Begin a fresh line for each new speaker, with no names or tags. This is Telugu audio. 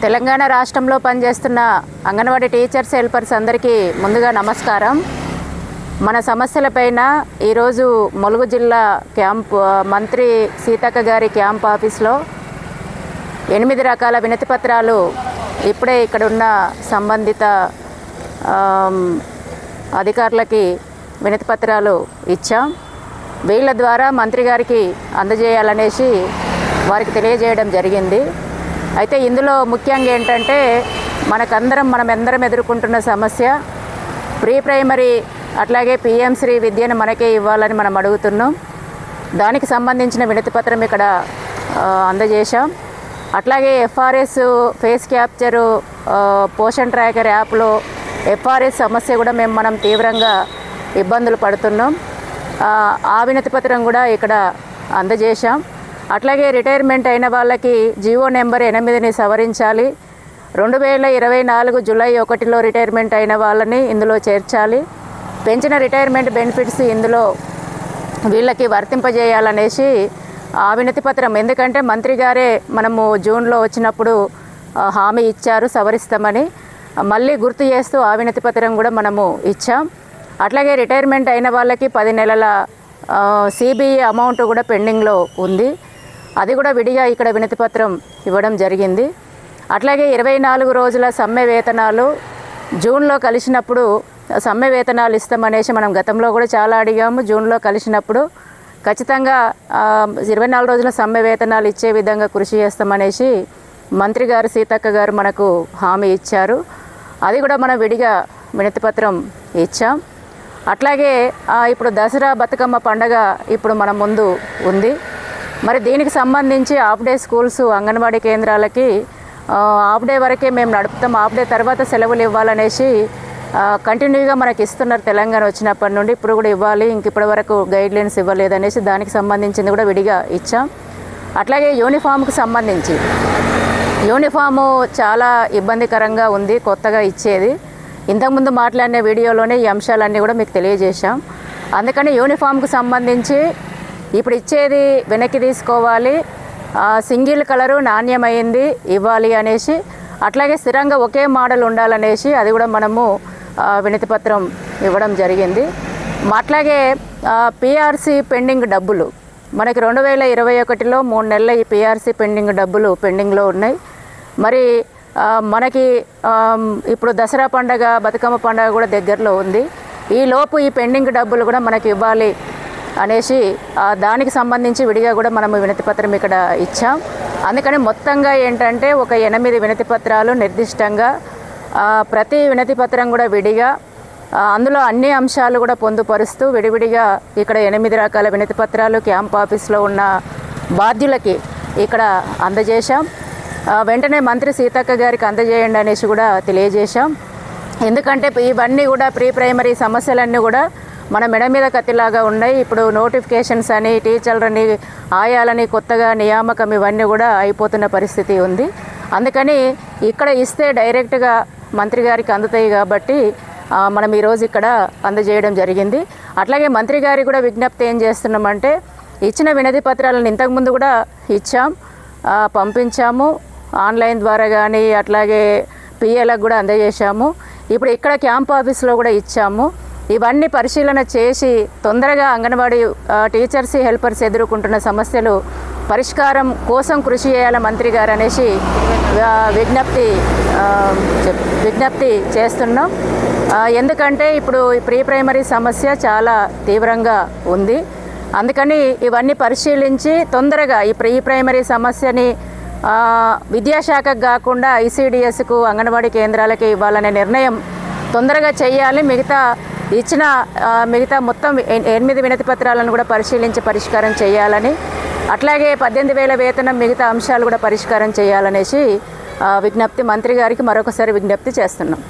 తెలంగాణ రాష్ట్రంలో పనిచేస్తున్న అంగన్వాడీ టీచర్స్ హెల్పర్స్ అందరికీ ముందుగా నమస్కారం. మన సమస్యలపైన ఈరోజు ములుగు జిల్లా మంత్రి సీతక్క గారి క్యాంప్ ఆఫీస్లో 8 రకాల వినతి పత్రాలు ఇప్పుడే ఇక్కడ ఉన్న సంబంధిత అధికారులకి వినతి పత్రాలు ఇచ్చాం. వీళ్ళ ద్వారా మంత్రి గారికి అందజేయాలనేసి వారికి తెలియజేయడం జరిగింది. అయితే ఇందులో ముఖ్యంగా ఏంటంటే మనమెందరం ఎదుర్కొంటున్న సమస్య ప్రీ ప్రైమరీ అట్లాగే పిఎంశ్రీ విద్యను మనకే ఇవ్వాలని మనం అడుగుతున్నాం. దానికి సంబంధించిన వినతి పత్రం ఇక్కడ అందజేశాం. అట్లాగే FRS face capture Poshan tracker యాప్లో ఎఫ్ఆర్ఎస్ సమస్య కూడా మనం తీవ్రంగా ఇబ్బందులు పడుతున్నాం. ఆ వినతి పత్రం కూడా ఇక్కడ అందజేశాం. అట్లాగే రిటైర్మెంట్ అయిన వాళ్ళకి జీవో నెంబర్ 8ని సవరించాలి. 2024 జూలై 1లో రిటైర్మెంట్ అయిన వాళ్ళని ఇందులో చేర్చాలి. పెంచిన రిటైర్మెంట్ బెనిఫిట్స్ ఇందులో వీళ్ళకి వర్తింపజేయాలనేసి ఆ వినతి పత్రం. ఎందుకంటే మంత్రి గారే మనము జూన్లో వచ్చినప్పుడు హామీ ఇచ్చారు సవరిస్తామని. మళ్ళీ గుర్తు చేస్తూ ఆ వినతి పత్రం కూడా మనము ఇచ్చాం. అట్లాగే రిటైర్మెంట్ అయిన వాళ్ళకి 10 నెలల సిబిఈ అమౌంట్ కూడా పెండింగ్లో ఉంది. అది కూడా విడిగా ఇక్కడ వినతి పత్రం ఇవ్వడం జరిగింది. అట్లాగే 24 రోజుల సమ్మె వేతనాలు జూన్లో కలిసినప్పుడు సమ్మె వేతనాలు ఇస్తామనేసి మనం గతంలో కూడా చాలా అడిగాము. జూన్లో కలిసినప్పుడు ఖచ్చితంగా 24 రోజుల సమ్మె వేతనాలు ఇచ్చే విధంగా కృషి చేస్తామనేసి మంత్రి గారు సీతక్క గారు మనకు హామీ ఇచ్చారు. అది కూడా మనం విడిగా వినతి పత్రం ఇచ్చాం. అట్లాగే ఇప్పుడు దసరా బతుకమ్మ పండగ ఇప్పుడు మన ముందు ఉంది. మరి దీనికి సంబంధించి హాఫ్ డే స్కూల్స్ అంగన్వాడీ కేంద్రాలకి హాఫ్ డే వరకే మేము నడుపుతాం, హాఫ్ డే తర్వాత సెలవులు ఇవ్వాలనేసి కంటిన్యూగా మనకి ఇస్తున్నారు. తెలంగాణ వచ్చినప్పటి నుండి ఇప్పుడు కూడా ఇవ్వాలి, ఇప్పటి వరకు గైడ్లైన్స్ ఇవ్వలేదనేసి దానికి సంబంధించింది కూడా విడిగా ఇచ్చాం. అట్లాగే యూనిఫామ్కి సంబంధించి యూనిఫాము చాలా ఇబ్బందికరంగా ఉంది కొత్తగా ఇచ్చేది. ఇంతకుముందు మాట్లాడిన వీడియోలోనే ఈ అంశాలన్నీ కూడా మీకు తెలియజేశాం. అందుకని యూనిఫామ్కి సంబంధించి ఇప్పుడు ఇచ్చేది వెనక్కి తీసుకోవాలి, సింగిల్ కలరు నాణ్యమైంది ఇవ్వాలి అనేసి, అట్లాగే స్థిరంగా ఒకే మోడల్ ఉండాలనేసి అది కూడా మనము వినతి పత్రం ఇవ్వడం జరిగింది. అట్లాగే పిఆర్సీ పెండింగ్ డబ్బులు మనకి 2021లో 3 నెలల ఈ పిఆర్సీ పెండింగ్ డబ్బులు పెండింగ్లో ఉన్నాయి. మరి మనకి ఇప్పుడు దసరా పండగ బతుకమ్మ పండగ కూడా దగ్గరలో ఉంది. ఈ లోపు ఈ పెండింగ్ డబ్బులు కూడా మనకి ఇవ్వాలి అనేసి దానికి సంబంధించి విడిగా కూడా మనము వినతి పత్రం ఇక్కడ ఇచ్చాం. అందుకని మొత్తంగా ఏంటంటే ఒక 8 వినతి పత్రాలు నిర్దిష్టంగా, ప్రతి వినతి పత్రం కూడా విడిగా, అందులో అన్ని అంశాలు కూడా పొందుపరుస్తూ విడివిడిగా ఇక్కడ 8 రకాల వినతి పత్రాలు క్యాంప్ ఆఫీస్లో ఉన్న బాధ్యులకి ఇక్కడ అందజేశాం. వెంటనే మంత్రి సీతక్క గారికి అందజేయండి అనేసి కూడా తెలియజేశాం. ఎందుకంటే ఇవన్నీ కూడా ప్రీ ప్రైమరీ సమస్యలన్నీ కూడా మన మెడ మీద కత్తిలాగా ఉన్నాయి. ఇప్పుడు నోటిఫికేషన్స్ అని, టీచర్లని, ఆయాలని కొత్తగా నియామకం ఇవన్నీ కూడా అయిపోతున్న పరిస్థితి ఉంది. అందుకని ఇక్కడ ఇస్తే డైరెక్ట్గా మంత్రి గారికి అందుతాయి కాబట్టి మనం ఈరోజు ఇక్కడ అందజేయడం జరిగింది. అట్లాగే మంత్రి గారికి కూడా విజ్ఞప్తి ఏం చేస్తున్నామంటే, ఇచ్చిన వినతి పత్రాలను ఇంతకుముందు కూడా ఇచ్చాం, పంపించాము ఆన్లైన్ ద్వారా కానీ, అట్లాగే పిఏలకు కూడా అందజేశాము. ఇప్పుడు ఇక్కడ క్యాంప్ ఆఫీస్లో కూడా ఇచ్చాము. ఇవన్నీ పరిశీలన చేసి తొందరగా అంగన్వాడీ టీచర్స్ హెల్పర్స్ ఎదుర్కొంటున్న సమస్యలు పరిష్కారం కోసం కృషి చేయాలి మంత్రి గారు అనేసి విజ్ఞప్తి చేస్తున్నాం. ఎందుకంటే ఇప్పుడు ప్రీ ప్రైమరీ సమస్య చాలా తీవ్రంగా ఉంది. అందుకని ఇవన్నీ పరిశీలించి తొందరగా ఈ ప్రీ ప్రైమరీ సమస్యని విద్యాశాఖకు కాకుండా ఐసిడిఎస్కు అంగన్వాడీ కేంద్రాలకి ఇవ్వాలనే నిర్ణయం తొందరగా చేయాలి. మిగతా మొత్తం 8 వినతి పత్రాలను కూడా పరిశీలించి పరిష్కారం చేయాలని, అట్లాగే 18,000 వేతనం మిగతా అంశాలు కూడా పరిష్కారం చేయాలనేసి మంత్రి గారికి మరొకసారి విజ్ఞప్తి చేస్తున్నాం.